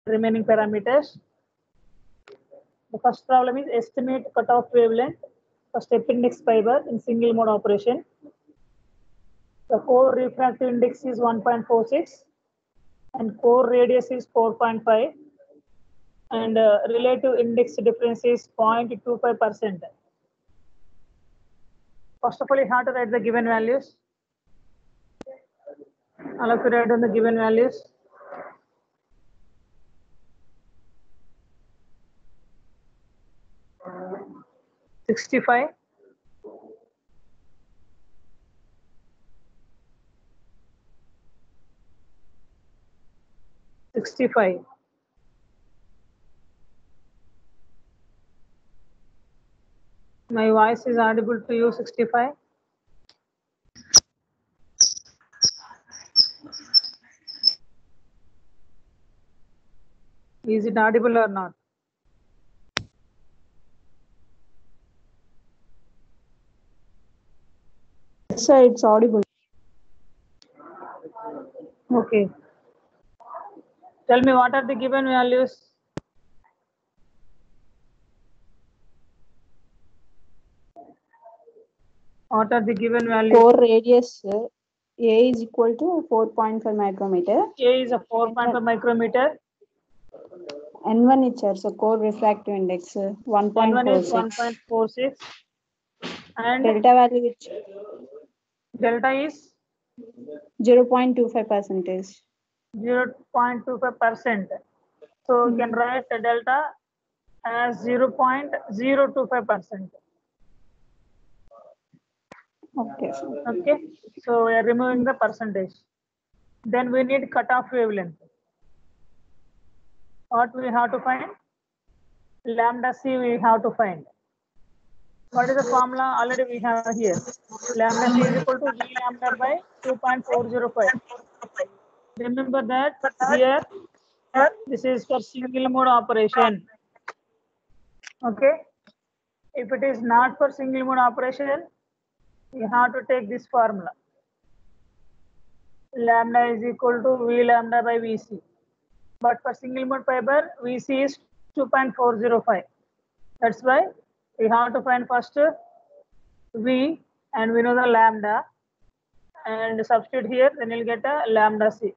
remaining parameters. The first problem is estimate cutoff wavelength for step index fiber in single mode operation. The core refractive index is 1.46 and core radius is 4.5 and relative index difference is 0.25%. First of all, you have to write the given values. I'll have to write down the given values. $65, $65. My voice is audible to you, 65. Is it audible or not? Sir, it's audible. Okay. Tell me what are the given values? What are the given values? Core radius A is equal to 4.5 micrometer. A is a 4.5 micrometer. N1 is so core refractive index N1 is 1.46. 1.46 and Delta value which delta is 0.25%. 0.25%. So you can write the delta as 0.025%. Okay. Okay. So we are removing the percentage. Then we need cutoff wavelength. What we have to find? Lambda C we have to find. What is the formula? Already we have here. Lambda C is equal to V lambda by 2.405. Remember that here, this is for single mode operation. Okay. If it is not for single mode operation, you have to take this formula. Lambda is equal to V lambda by Vc. But for single mode fiber, Vc is 2.405. That's why we have to find first V and we know the lambda and substitute here, then you'll get a lambda C.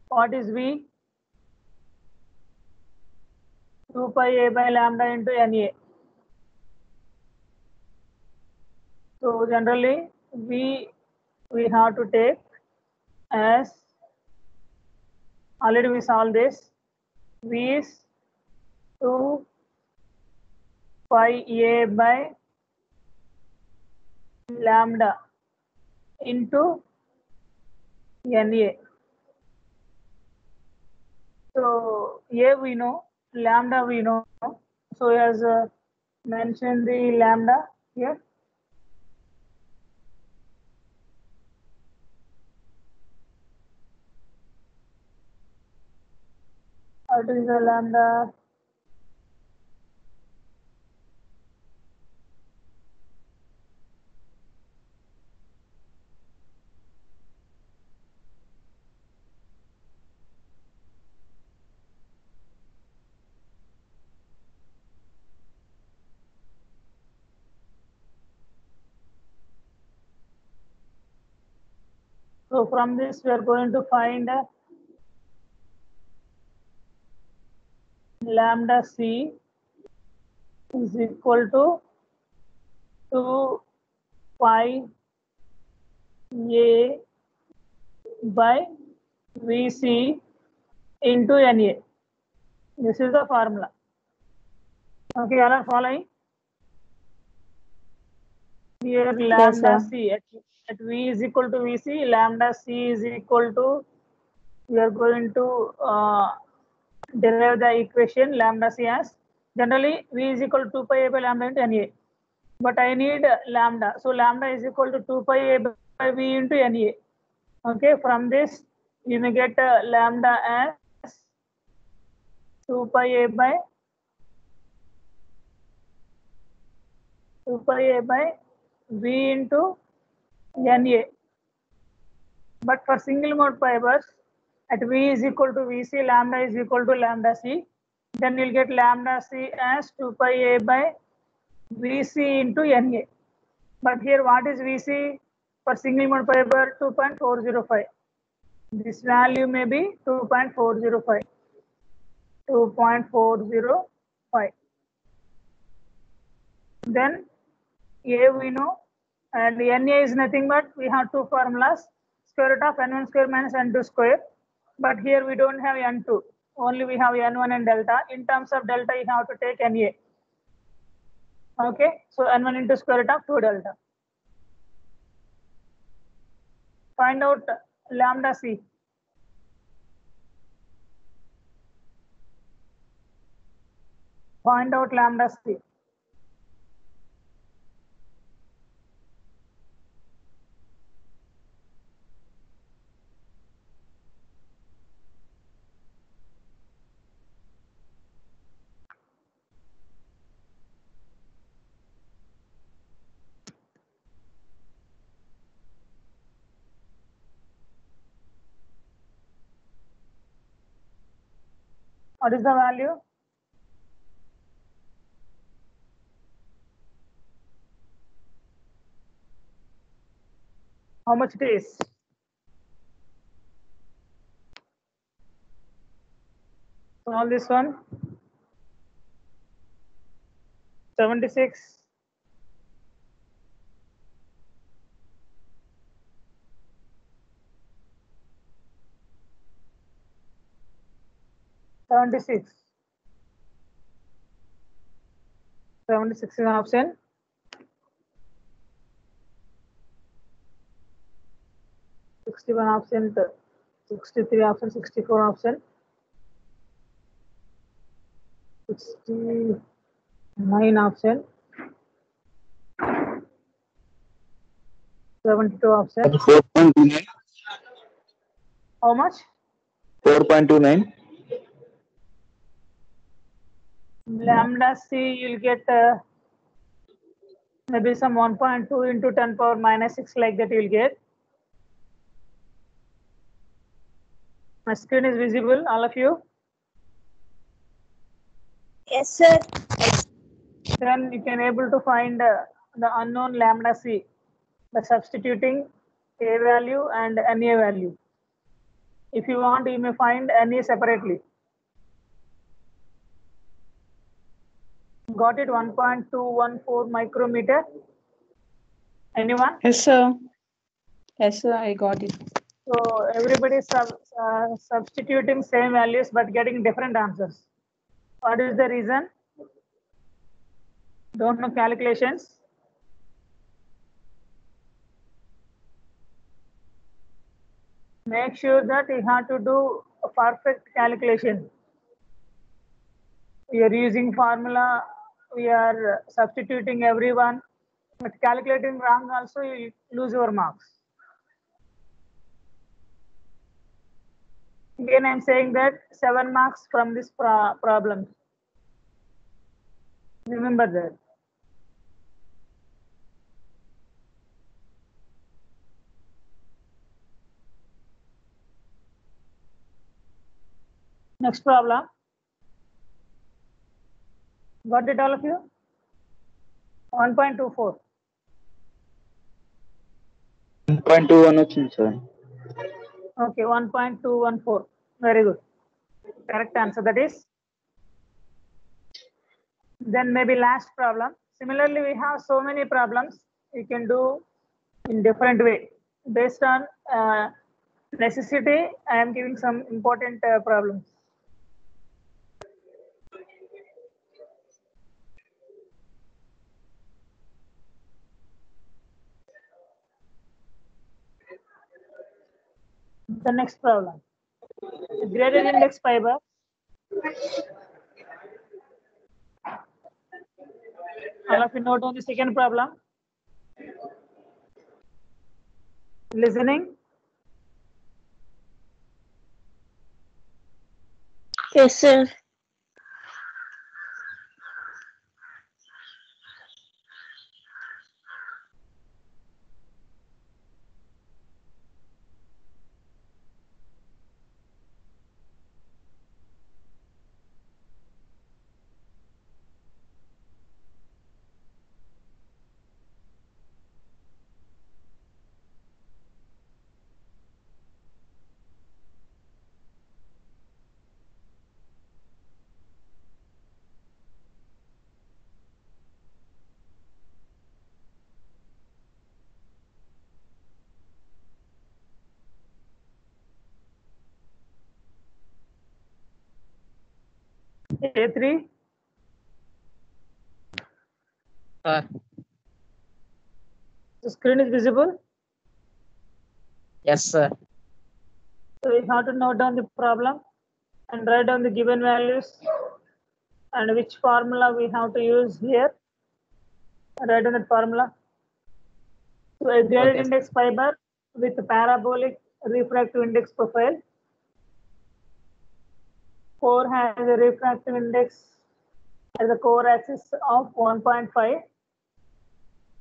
What is V? 2 pi A by lambda into Na. So generally we have to take as, already we solved this, V is 2 pi A by lambda into Na. So A we know, lambda we know. So as mentioned the lambda here. What is the lambda? So from this we are going to find lambda C is equal to 2 pi A by Vc into Na. This is the formula. Okay, all are following? Here lambda C at V is equal to Vc, lambda C is equal to, we are going to derive the equation lambda C as, generally V is equal to 2 pi A by lambda into Na. But I need lambda. So lambda is equal to 2 pi A by V into Na. Okay, from this you may get lambda as 2 pi A by V into Na. But for single mode fibers, at V is equal to Vc, lambda is equal to lambda C. Then you'll get lambda C as 2 pi A by Vc into Na. But here what is Vc? For single mode fiber 2.405. This value may be 2.405. 2.405. Then A we know, and Na is nothing but we have two formulas, square root of n1 square minus n2 square. But here we don't have n2, only we have n1 and delta. In terms of delta, you have to take Na. Okay, so n1 into square root of 2 delta. Find out lambda C. Find out lambda C. What is the value? How much it is? Solve this one. 76. 76. 76 is an option. 61 option, 63 option, 64 option, 69 option, 72 option. 4.29. How much? 4.29. Lambda C, you'll get maybe some 1.2 into 10 power minus 6 like that you'll get. My screen is visible, all of you? Yes, sir. Then you can able to find the unknown lambda C by substituting A value and Na value. If you want, you may find Na separately. Got it? 1.214 micrometer. Anyone? Yes, sir. Yes, sir, I got it. So everybody is substituting same values but getting different answers. What is the reason? Don't know calculations. Make sure that you have to do a perfect calculation. We are using formula, we are substituting everyone, but calculating wrong also you lose your marks. Again, I'm saying that 7 marks from this problem. Remember that. Next problem. Got it, all of you? 1.24. 1.21 వచ్చింది sir. Okay, 1.214. Very good. Correct answer that is. Then maybe last problem. Similarly, we have so many problems you can do in different way. Based on necessity, I am giving some important problems. The next problem. Graded index fiber. All of you note on the second problem. Listening. Yes, sir. A3. Sir. The screen is visible. Yes, sir. So we have to note down the problem and write down the given values and which formula we have to use here. Write down that formula. So a graded Okay. index fiber with parabolic refractive index profile. Core has a refractive index as a core axis of 1.5.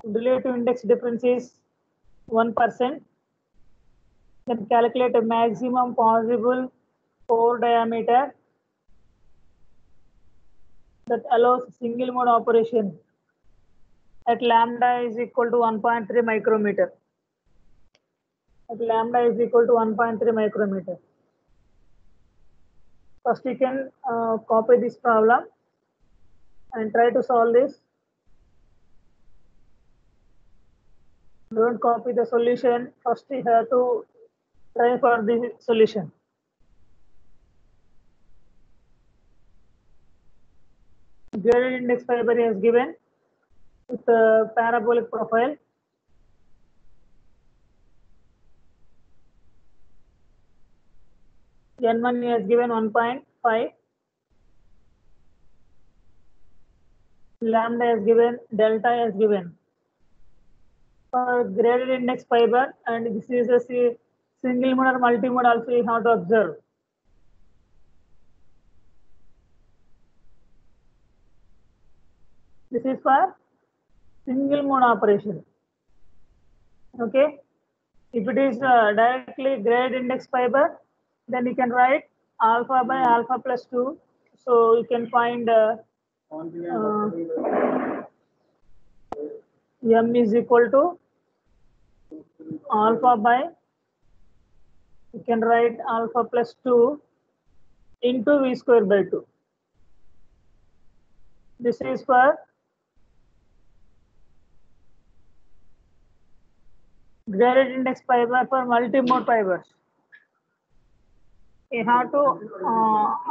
Relative index difference is 1%. Then calculate a maximum possible core diameter that allows single mode operation at lambda is equal to 1.3 micrometer. At lambda is equal to 1.3 micrometer. First you can copy this problem and try to solve this. Don't copy the solution. First you have to try for the solution. Graded index fiber is given with a parabolic profile. N1 is given 1.5. Lambda is given, delta is given. For graded index fiber, and this is a single mode or multi mode also you have to observe. This is for single mode operation. Okay. If it is directly graded index fiber, then you can write alpha by alpha plus 2. So you can find m is equal to alpha by, you can write alpha plus 2 into v square by 2. This is for graded index fiber for multi-mode fibers. You have to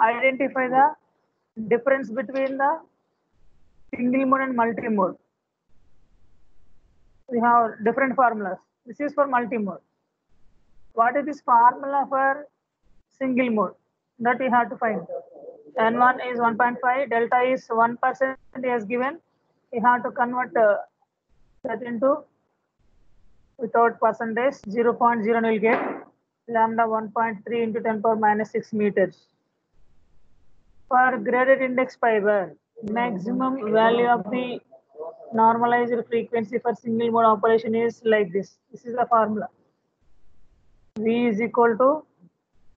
identify the difference between the single mode and multi-mode. We have different formulas. This is for multi-mode. What is this formula for single mode? That we have to find. N1 is 1.5, delta is 1% is given. We have to convert that into, without percentage, 0.0 will get lambda 1.3 into 10 power minus 6 meters. For graded index fiber, maximum value of the normalized frequency for single mode operation is like this. This is the formula. V is equal to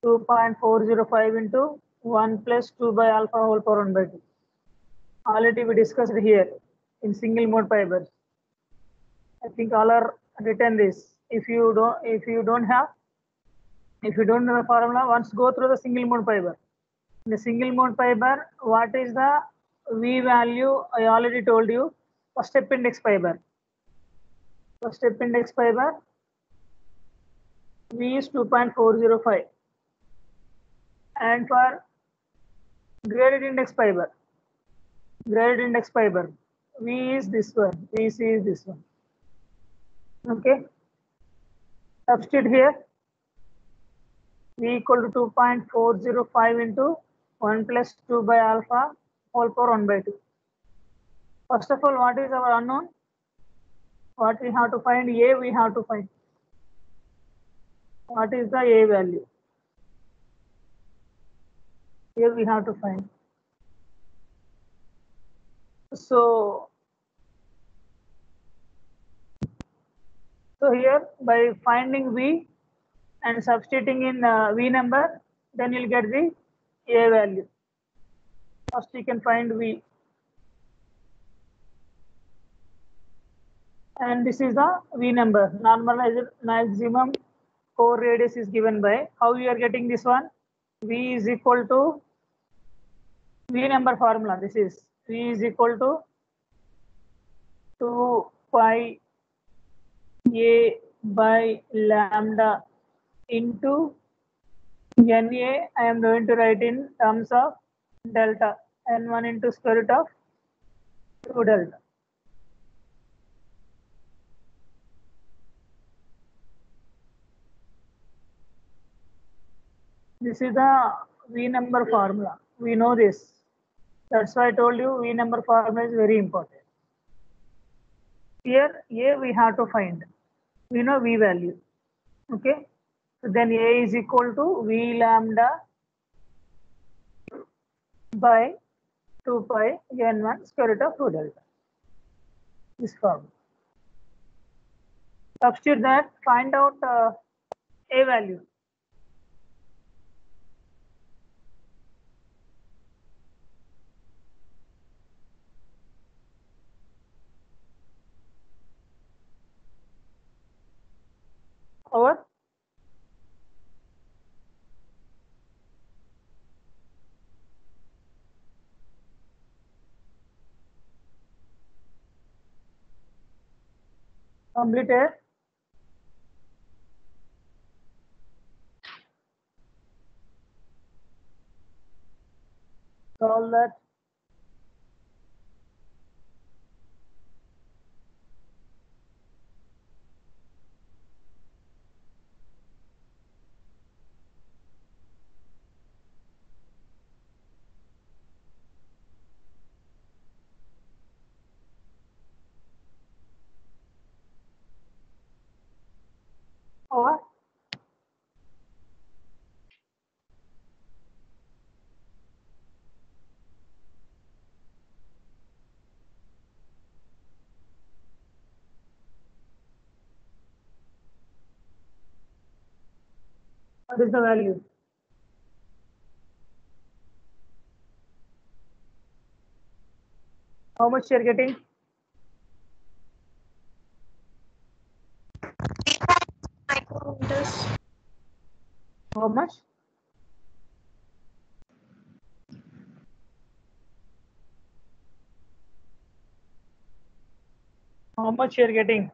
2.405 into 1 plus 2 by alpha whole power 1 by 2. Already we discussed here in single mode fibers. I think all are written this. If you don't know the formula, once go through the single mode fiber. In the single mode fiber, what is the V value? I already told you. First step index fiber. First step index fiber, V is 2.405. And for graded index fiber, V is this one, VC is this one. Okay. Substitute here. V equal to 2.405 into 1 plus 2 by alpha whole power 1 by 2. First of all, what is our unknown? What we have to find? A we have to find. What is the A value? A we have to find. So here by finding V and substituting in V number, then you'll get the A value. First you can find V. And this is the V number. Normalized maximum core radius is given by, how you are getting this one? V is equal to V number formula. This is V is equal to 2 pi A by lambda into NA. I am going to write in terms of delta. n1 into square root of 2 delta. This is the V number formula. We know this. That's why I told you V number formula is very important. Here, A we have to find. We know V value. Okay. So then A is equal to V lambda by 2 pi n1 square root of 2 delta. This formula. Substitute that, find out A value. Over. Completed. Solve that. Over. What is the value? How much you are getting? Micrometers. How much? How much you are getting?